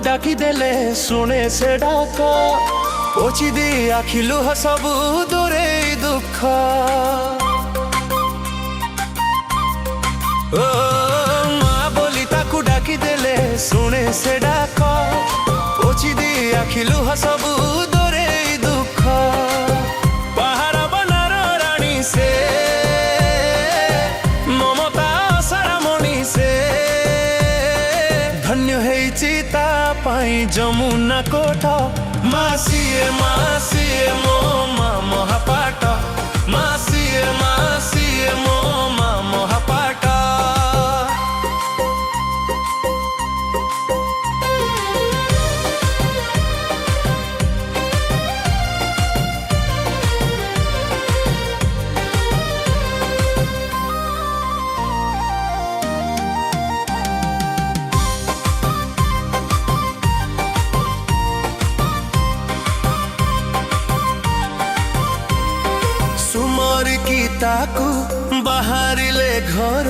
डाकी देले सुने से डाक पोछि दी आखि लुह सबु दूरे दुख ओ माँ बोली ताकू डाकी देले सुने से डाक पोछि दी आखि लुह सबु दूरे दुख पहाड़ बनार रानी से ममता सारामणि से धन्य हेइछि ता पाई जमुना कोठ मासीए मासीए मो माँ महापाट मासीए मो माँ महापाट ताकू बाहरिले घर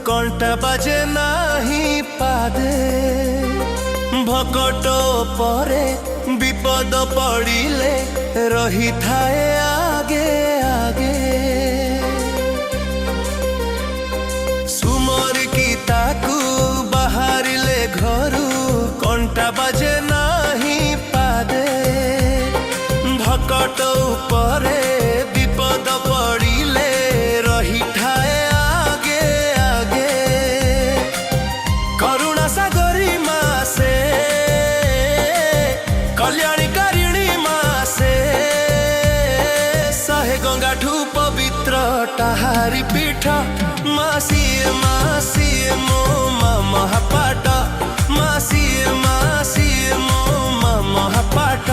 कंटा बाजे नाही पादे भकट परे विपद पड़िले रही थाए आगे आगे सुमर की ताकू बाहरिले घर कंटा बाजे नाही पादे भकट परे विपद पड़िले रही ठाए आगे आगे करुणा सागरी माँ से कल्याणकारिणी माँ से सहे गंगाठू पवित्र टाहारी पीठ मासीए मो माँ महापाट मासीए मो माँ महापाट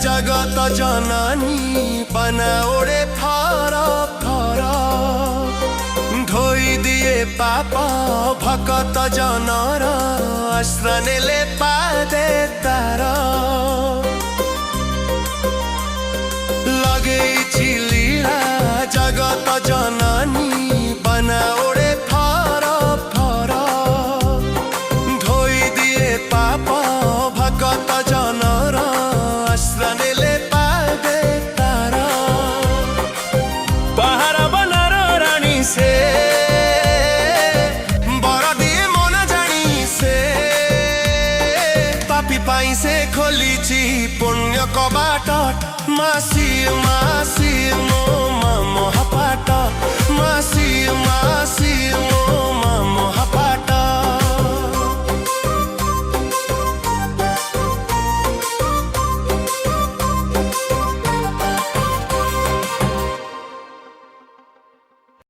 जगत जननी बना ओड़े फर फर धोई दिए पाप भकत जनर आश्रय नेले पादे तार लगे लीला जगत जननी बना ओड़े फर फर धोई दिए पाप भकत जनर आश्रय पादे तार पहाड़ बनार रानी से बर दिए मन जानी से पापी पाई से खोली पुण्य कबाट मासी